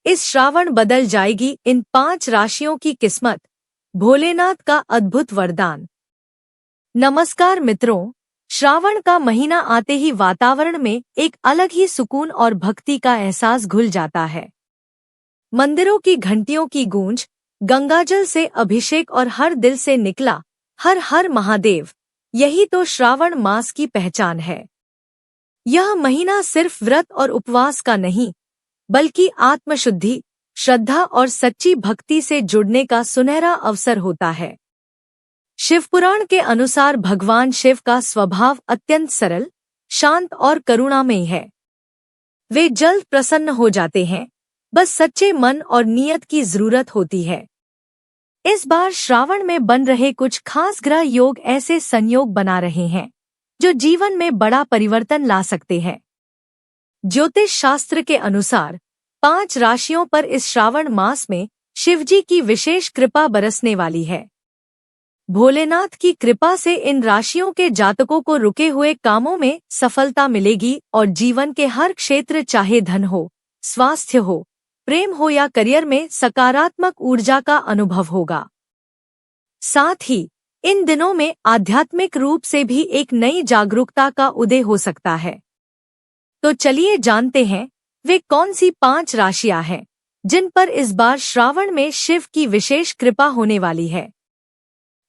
इस श्रावण बदल जाएगी इन 5 राशियों की किस्मत। भोलेनाथ का अद्भुत वरदान। नमस्कार मित्रों, श्रावण का महीना आते ही वातावरण में एक अलग ही सुकून और भक्ति का एहसास घुल जाता है। मंदिरों की घंटियों की गूंज, गंगाजल से अभिषेक और हर दिल से निकला हर हर महादेव, यही तो श्रावण मास की पहचान है। यह महीना सिर्फ व्रत और उपवास का नहीं, बल्कि आत्मशुद्धि, श्रद्धा और सच्ची भक्ति से जुड़ने का सुनहरा अवसर होता है। शिवपुराण के अनुसार भगवान शिव का स्वभाव अत्यंत सरल, शांत और करुणामयी है। वे जल्द प्रसन्न हो जाते हैं, बस सच्चे मन और नियत की जरूरत होती है। इस बार श्रावण में बन रहे कुछ खास ग्रह योग ऐसे संयोग बना रहे हैं जो जीवन में बड़ा परिवर्तन ला सकते हैं। ज्योतिष शास्त्र के अनुसार 5 राशियों पर इस श्रावण मास में शिवजी की विशेष कृपा बरसने वाली है। भोलेनाथ की कृपा से इन राशियों के जातकों को रुके हुए कामों में सफलता मिलेगी और जीवन के हर क्षेत्र, चाहे धन हो, स्वास्थ्य हो, प्रेम हो या करियर में सकारात्मक ऊर्जा का अनुभव होगा। साथ ही इन दिनों में आध्यात्मिक रूप से भी एक नई जागरूकता का उदय हो सकता है। तो चलिए जानते हैं वे कौन सी 5 राशियां हैं जिन पर इस बार श्रावण में शिव की विशेष कृपा होने वाली है।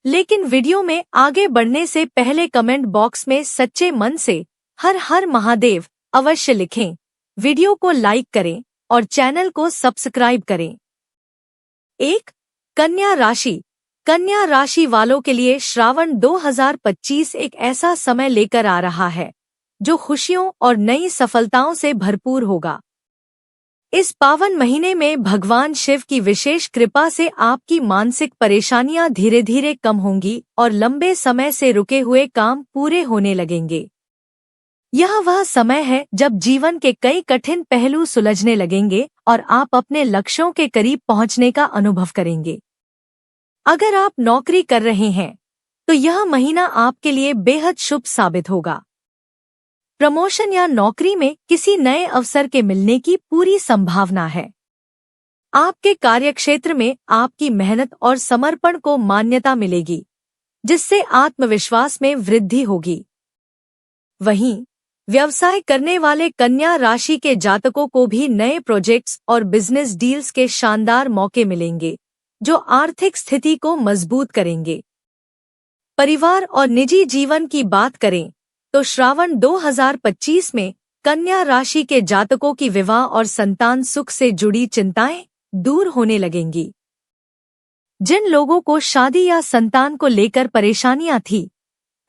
लेकिन वीडियो में आगे बढ़ने से पहले कमेंट बॉक्स में सच्चे मन से हर हर महादेव अवश्य लिखें, वीडियो को लाइक करें और चैनल को सब्सक्राइब करें। 1. कन्या राशि। कन्या राशि वालों के लिए श्रावण 2025 एक ऐसा समय लेकर आ रहा है जो खुशियों और नई सफलताओं से भरपूर होगा। इस पावन महीने में भगवान शिव की विशेष कृपा से आपकी मानसिक परेशानियां धीरे धीरे कम होंगी और लंबे समय से रुके हुए काम पूरे होने लगेंगे। यह वह समय है जब जीवन के कई कठिन पहलू सुलझने लगेंगे और आप अपने लक्ष्यों के करीब पहुंचने का अनुभव करेंगे। अगर आप नौकरी कर रहे हैं तो यह महीना आपके लिए बेहद शुभ साबित होगा। प्रमोशन या नौकरी में किसी नए अवसर के मिलने की पूरी संभावना है। आपके कार्यक्षेत्र में आपकी मेहनत और समर्पण को मान्यता मिलेगी, जिससे आत्मविश्वास में वृद्धि होगी। वहीं व्यवसाय करने वाले कन्या राशि के जातकों को भी नए प्रोजेक्ट्स और बिजनेस डील्स के शानदार मौके मिलेंगे, जो आर्थिक स्थिति को मजबूत करेंगे। परिवार और निजी जीवन की बात करें तो श्रावण 2025 में कन्या राशि के जातकों की विवाह और संतान सुख से जुड़ी चिंताएं दूर होने लगेंगी। जिन लोगों को शादी या संतान को लेकर परेशानियां थी,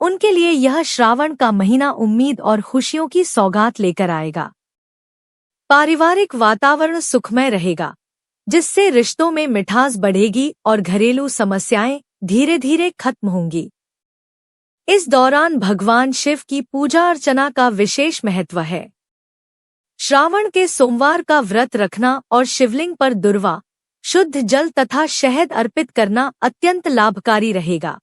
उनके लिए यह श्रावण का महीना उम्मीद और खुशियों की सौगात लेकर आएगा। पारिवारिक वातावरण सुखमय रहेगा, जिससे रिश्तों में मिठास बढ़ेगी और घरेलू समस्याएं धीरे धीरे खत्म होंगी। इस दौरान भगवान शिव की पूजा अर्चना का विशेष महत्व है। श्रावण के सोमवार का व्रत रखना और शिवलिंग पर दुर्वा, शुद्ध जल तथा शहद अर्पित करना अत्यंत लाभकारी रहेगा।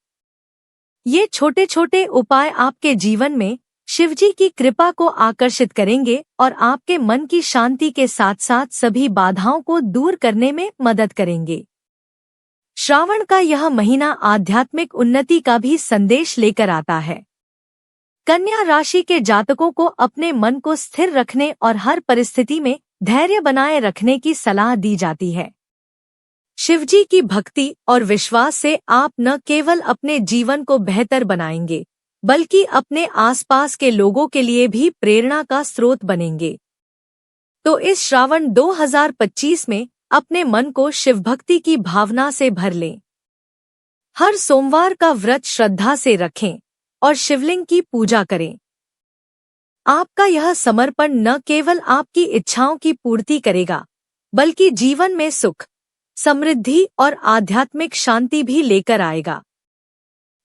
ये छोटे छोटे उपाय आपके जीवन में शिवजी की कृपा को आकर्षित करेंगे और आपके मन की शांति के साथ साथ सभी बाधाओं को दूर करने में मदद करेंगे। श्रावण का यह महीना आध्यात्मिक उन्नति का भी संदेश लेकर आता है। कन्या राशि के जातकों को अपने मन को स्थिर रखने और हर परिस्थिति में धैर्य बनाए रखने की सलाह दी जाती है। शिवजी की भक्ति और विश्वास से आप न केवल अपने जीवन को बेहतर बनाएंगे, बल्कि अपने आसपास के लोगों के लिए भी प्रेरणा का स्रोत बनेंगे। तो इस श्रावण 2025 में अपने मन को शिव भक्ति की भावना से भर लें। हर सोमवार का व्रत श्रद्धा से रखें और शिवलिंग की पूजा करें। आपका यह समर्पण न केवल आपकी इच्छाओं की पूर्ति करेगा, बल्कि जीवन में सुख, समृद्धि और आध्यात्मिक शांति भी लेकर आएगा।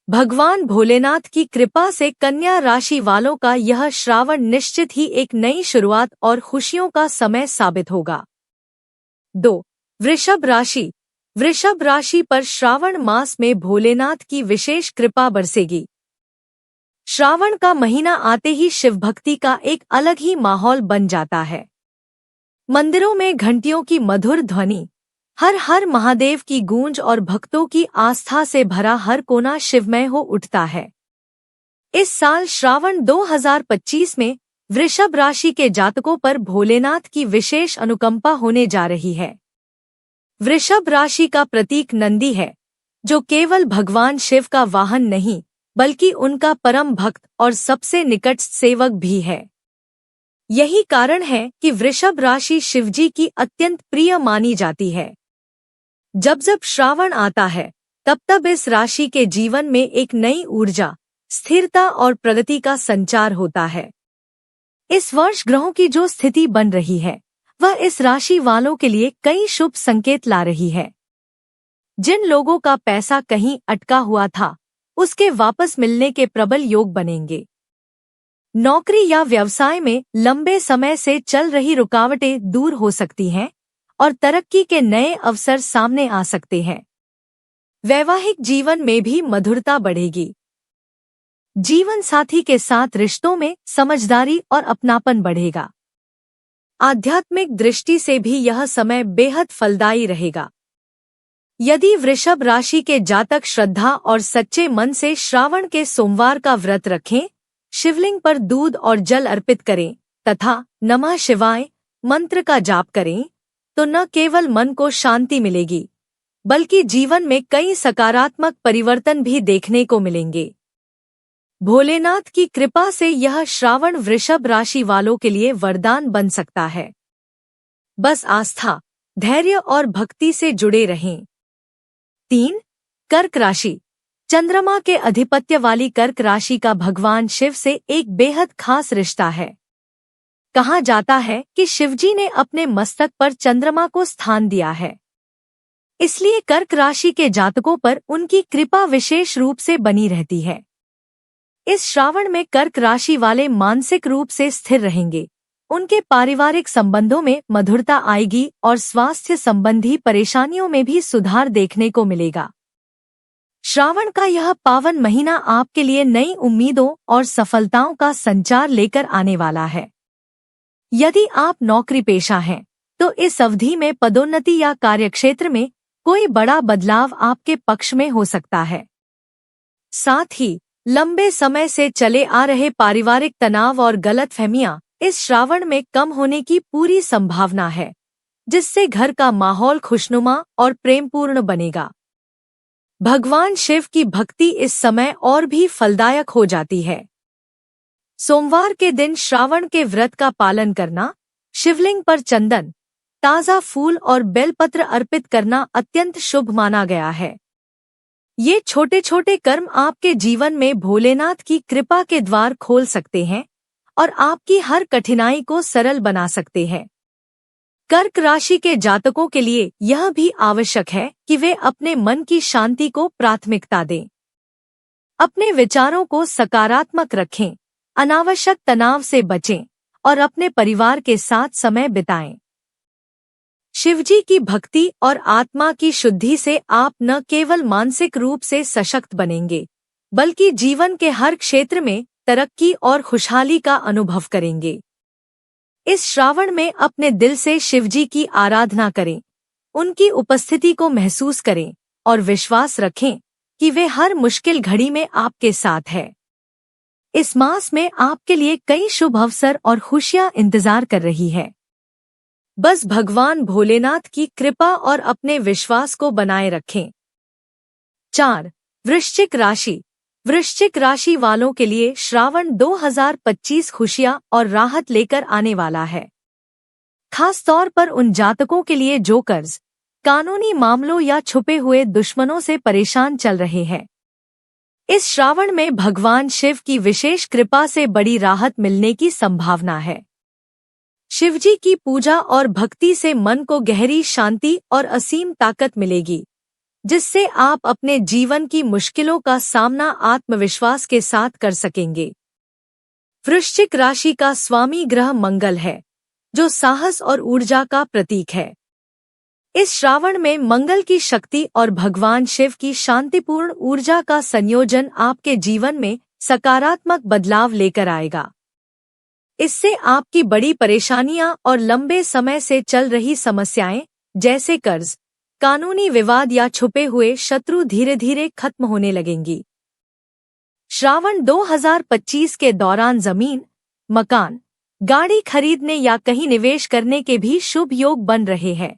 भगवान भोलेनाथ की कृपा से कन्या राशि वालों का यह श्रावण निश्चित ही एक नई शुरुआत और खुशियों का समय साबित होगा। 2. वृषभ राशि। वृषभ राशि पर श्रावण मास में भोलेनाथ की विशेष कृपा बरसेगी। श्रावण का महीना आते ही शिव भक्ति का एक अलग ही माहौल बन जाता है। मंदिरों में घंटियों की मधुर ध्वनि, हर हर महादेव की गूंज और भक्तों की आस्था से भरा हर कोना शिवमय हो उठता है। इस साल श्रावण 2025 में वृषभ राशि के जातकों पर भोलेनाथ की विशेष अनुकंपा होने जा रही है। वृषभ राशि का प्रतीक नंदी है, जो केवल भगवान शिव का वाहन नहीं बल्कि उनका परम भक्त और सबसे निकटस्थ सेवक भी है। यही कारण है कि वृषभ राशि शिवजी की अत्यंत प्रिय मानी जाती है। जब जब श्रावण आता है तब तब इस राशि के जीवन में एक नई ऊर्जा, स्थिरता और प्रगति का संचार होता है। इस वर्ष ग्रहों की जो स्थिति बन रही है वह इस राशि वालों के लिए कई शुभ संकेत ला रही है। जिन लोगों का पैसा कहीं अटका हुआ था उसके वापस मिलने के प्रबल योग बनेंगे। नौकरी या व्यवसाय में लंबे समय से चल रही रुकावटें दूर हो सकती हैं और तरक्की के नए अवसर सामने आ सकते हैं। वैवाहिक जीवन में भी मधुरता बढ़ेगी। जीवन साथी के साथ रिश्तों में समझदारी और अपनापन बढ़ेगा। आध्यात्मिक दृष्टि से भी यह समय बेहद फलदायी रहेगा। यदि वृषभ राशि के जातक श्रद्धा और सच्चे मन से श्रावण के सोमवार का व्रत रखें, शिवलिंग पर दूध और जल अर्पित करें तथा नमः शिवाय मंत्र का जाप करें, तो न केवल मन को शांति मिलेगी बल्कि जीवन में कई सकारात्मक परिवर्तन भी देखने को मिलेंगे। भोलेनाथ की कृपा से यह श्रावण वृषभ राशि वालों के लिए वरदान बन सकता है। बस आस्था, धैर्य और भक्ति से जुड़े रहें। 3. कर्क राशि। चंद्रमा के अधिपत्य वाली कर्क राशि का भगवान शिव से एक बेहद खास रिश्ता है। कहा जाता है कि शिवजी ने अपने मस्तक पर चंद्रमा को स्थान दिया है, इसलिए कर्क राशि के जातकों पर उनकी कृपा विशेष रूप से बनी रहती है। इस श्रावण में कर्क राशि वाले मानसिक रूप से स्थिर रहेंगे। उनके पारिवारिक संबंधों में मधुरता आएगी और स्वास्थ्य संबंधी परेशानियों में भी सुधार देखने को मिलेगा। श्रावण का यह पावन महीना आपके लिए नई उम्मीदों और सफलताओं का संचार लेकर आने वाला है। यदि आप नौकरी पेशा हैं, तो इस अवधि में पदोन्नति या कार्यक्षेत्र में कोई बड़ा बदलाव आपके पक्ष में हो सकता है। साथ ही लंबे समय से चले आ रहे पारिवारिक तनाव और गलतफहमियां इस श्रावण में कम होने की पूरी संभावना है, जिससे घर का माहौल खुशनुमा और प्रेमपूर्ण बनेगा। भगवान शिव की भक्ति इस समय और भी फलदायक हो जाती है। सोमवार के दिन श्रावण के व्रत का पालन करना, शिवलिंग पर चंदन, ताज़ा फूल और बेलपत्र अर्पित करना अत्यंत शुभ माना गया है। ये छोटे छोटे कर्म आपके जीवन में भोलेनाथ की कृपा के द्वार खोल सकते हैं और आपकी हर कठिनाई को सरल बना सकते हैं। कर्क राशि के जातकों के लिए यह भी आवश्यक है कि वे अपने मन की शांति को प्राथमिकता दें। अपने विचारों को सकारात्मक रखें, अनावश्यक तनाव से बचें और अपने परिवार के साथ समय बिताएं। शिवजी की भक्ति और आत्मा की शुद्धि से आप न केवल मानसिक रूप से सशक्त बनेंगे, बल्कि जीवन के हर क्षेत्र में तरक्की और खुशहाली का अनुभव करेंगे। इस श्रावण में अपने दिल से शिवजी की आराधना करें, उनकी उपस्थिति को महसूस करें और विश्वास रखें कि वे हर मुश्किल घड़ी में आपके साथ है। इस मास में आपके लिए कई शुभ अवसर और खुशियां इंतजार कर रही है। बस भगवान भोलेनाथ की कृपा और अपने विश्वास को बनाए रखें। 4. वृश्चिक राशि। वृश्चिक राशि वालों के लिए श्रावण 2025 खुशियां और राहत लेकर आने वाला है। खास तौर पर उन जातकों के लिए जो कर्ज, कानूनी मामलों या छुपे हुए दुश्मनों से परेशान चल रहे हैं। इस श्रावण में भगवान शिव की विशेष कृपा से बड़ी राहत मिलने की संभावना है। शिवजी की पूजा और भक्ति से मन को गहरी शांति और असीम ताकत मिलेगी, जिससे आप अपने जीवन की मुश्किलों का सामना आत्मविश्वास के साथ कर सकेंगे। वृश्चिक राशि का स्वामी ग्रह मंगल है, जो साहस और ऊर्जा का प्रतीक है। इस श्रावण में मंगल की शक्ति और भगवान शिव की शांतिपूर्ण ऊर्जा का संयोजन आपके जीवन में सकारात्मक बदलाव लेकर आएगा। इससे आपकी बड़ी परेशानियां और लंबे समय से चल रही समस्याएं जैसे कर्ज, कानूनी विवाद या छुपे हुए शत्रु धीरे धीरे खत्म होने लगेंगी। श्रावण 2025 के दौरान जमीन, मकान, गाड़ी खरीदने या कहीं निवेश करने के भी शुभ योग बन रहे हैं।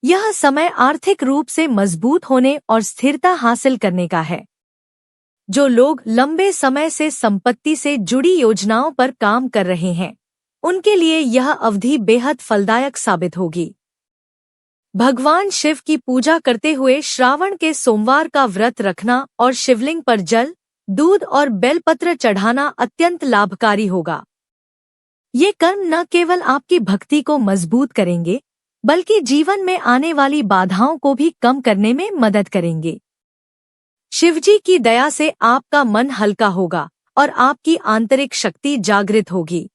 यह समय आर्थिक रूप से मजबूत होने और स्थिरता हासिल करने का है। जो लोग लंबे समय से संपत्ति से जुड़ी योजनाओं पर काम कर रहे हैं, उनके लिए यह अवधि बेहद फलदायक साबित होगी। भगवान शिव की पूजा करते हुए श्रावण के सोमवार का व्रत रखना और शिवलिंग पर जल, दूध और बेलपत्र चढ़ाना अत्यंत लाभकारी होगा। ये कर्म न केवल आपकी भक्ति को मजबूत करेंगे, बल्कि जीवन में आने वाली बाधाओं को भी कम करने में मदद करेंगे। शिवजी की दया से आपका मन हल्का होगा और आपकी आंतरिक शक्ति जागृत होगी।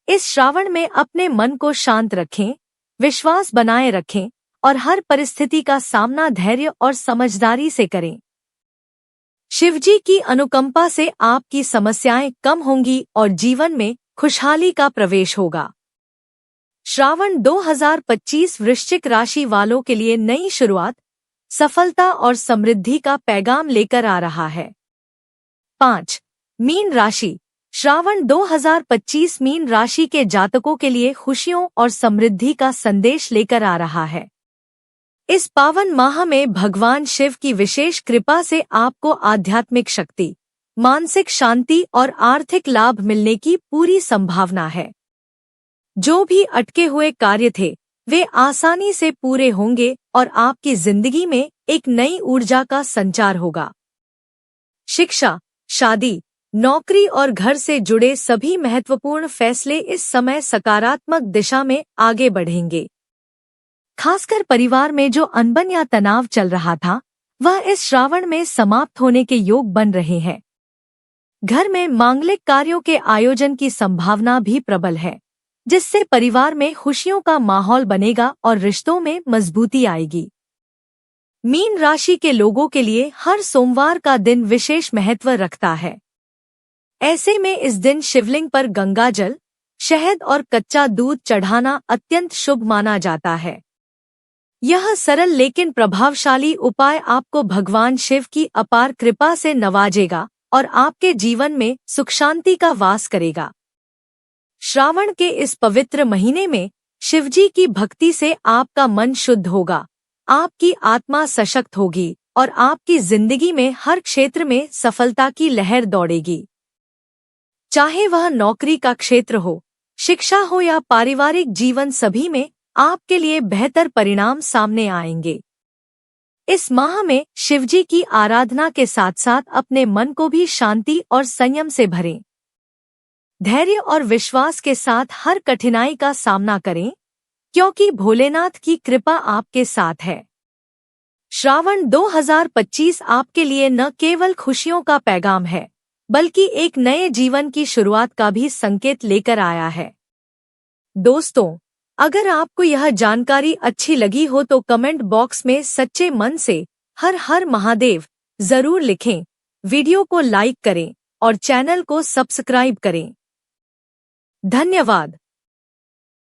इस श्रावण में अपने मन को शांत रखें, विश्वास बनाए रखें और हर परिस्थिति का सामना धैर्य और समझदारी से करें। शिवजी की अनुकंपा से आपकी समस्याएं कम होंगी और जीवन में खुशहाली का प्रवेश होगा। श्रावण 2025 वृश्चिक राशि वालों के लिए नई शुरुआत, सफलता और समृद्धि का पैगाम लेकर आ रहा है। 5. मीन राशि। श्रावण 2025 मीन राशि के जातकों के लिए खुशियों और समृद्धि का संदेश लेकर आ रहा है। इस पावन माह में भगवान शिव की विशेष कृपा से आपको आध्यात्मिक शक्ति, मानसिक शांति और आर्थिक लाभ मिलने की पूरी संभावना है। जो भी अटके हुए कार्य थे, वे आसानी से पूरे होंगे और आपकी जिंदगी में एक नई ऊर्जा का संचार होगा। शिक्षा, शादी, नौकरी और घर से जुड़े सभी महत्वपूर्ण फैसले इस समय सकारात्मक दिशा में आगे बढ़ेंगे। खासकर परिवार में जो अनबन या तनाव चल रहा था, वह इस श्रावण में समाप्त होने के योग बन रहे हैं। घर में मांगलिक कार्यों के आयोजन की संभावना भी प्रबल है, जिससे परिवार में खुशियों का माहौल बनेगा और रिश्तों में मजबूती आएगी। मीन राशि के लोगों के लिए हर सोमवार का दिन विशेष महत्व रखता है। ऐसे में इस दिन शिवलिंग पर गंगा जल, शहद और कच्चा दूध चढ़ाना अत्यंत शुभ माना जाता है। यह सरल लेकिन प्रभावशाली उपाय आपको भगवान शिव की अपार कृपा से नवाजेगा और आपके जीवन में सुख शांति का वास करेगा। श्रावण के इस पवित्र महीने में शिवजी की भक्ति से आपका मन शुद्ध होगा, आपकी आत्मा सशक्त होगी और आपकी जिंदगी में हर क्षेत्र में सफलता की लहर दौड़ेगी। चाहे वह नौकरी का क्षेत्र हो, शिक्षा हो या पारिवारिक जीवन, सभी में आपके लिए बेहतर परिणाम सामने आएंगे। इस माह में शिवजी की आराधना के साथ साथ अपने मन को भी शांति और संयम से भरें। धैर्य और विश्वास के साथ हर कठिनाई का सामना करें, क्योंकि भोलेनाथ की कृपा आपके साथ है। श्रावण 2025 आपके लिए न केवल खुशियों का पैगाम है, बल्कि एक नए जीवन की शुरुआत का भी संकेत लेकर आया है। दोस्तों, अगर आपको यह जानकारी अच्छी लगी हो तो कमेंट बॉक्स में सच्चे मन से हर हर महादेव जरूर लिखें, वीडियो को लाइक करें और चैनल को सब्सक्राइब करें। धन्यवाद।